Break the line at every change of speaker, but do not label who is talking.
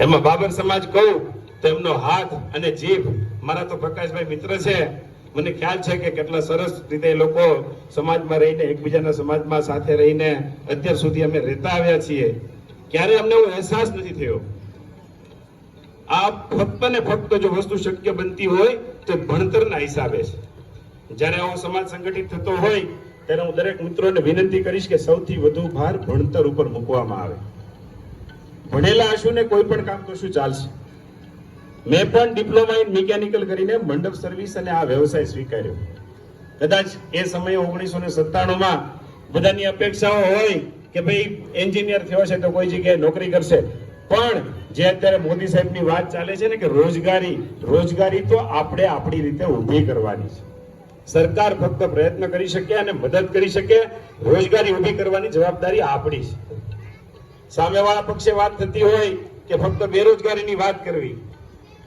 એમાં બાબર સમાજ કહું તો એમનો હાથ અને જીભ, મારા તો પ્રકાશભાઈ મિત્ર છે, મને ખ્યાલ છે કે કેટલા સરસ રીતે એ લોકો સમાજમાં રહીને, એકબીજાના સમાજમાં સાથે રહીને અત્યાર સુધી અમે રહેતા આવ્યા છીએ. ક્યારે અમને એવો અહેસાસ નથી થયો. આ ફક્ત ને ફક્ત જો વસ્તુ શક્ય બનતી હોય તો ભણતરના હિસાબે છે. જ્યારે આવો સમાજ સંગઠિત થતો હોય ત્યારે હું દરેક મિત્રોને વિનંતી કરીશ કે સૌથી વધુ ભાર ભણતર ઉપર મૂકવામાં આવે. ભણેલા હશું ને કોઈ પણ કામ કરશું ચાલશે. મેં પણ ડિપ્લોમા ઇન મિકેનિકલ કરીને મંડપ સર્વિસ અને આ વ્યવસાય સ્વીકાર્યો. કદાચ એ સમયે 1997માં બધાની અપેક્ષાઓ હોય કે ભાઈ એન્જિનિયર થયો છે તો કોઈ જગ્યાએ નોકરી કરશે, પણ જે અત્યારે મોદી સાહેબની વાત ચાલે છે ને કે રોજગારી તો આપણે આપણી રીતે ઊભી કરવાની છે. સરકાર ફક્ત પ્રયત્ન કરી શકે અને મદદ કરી શકે, રોજગારી ઊભી કરવાની જવાબદારી આપણી છે. સામેવાળા પક્ષે વાત થતી હોય કે ફક્ત બેરોજગારીની વાત કરવી,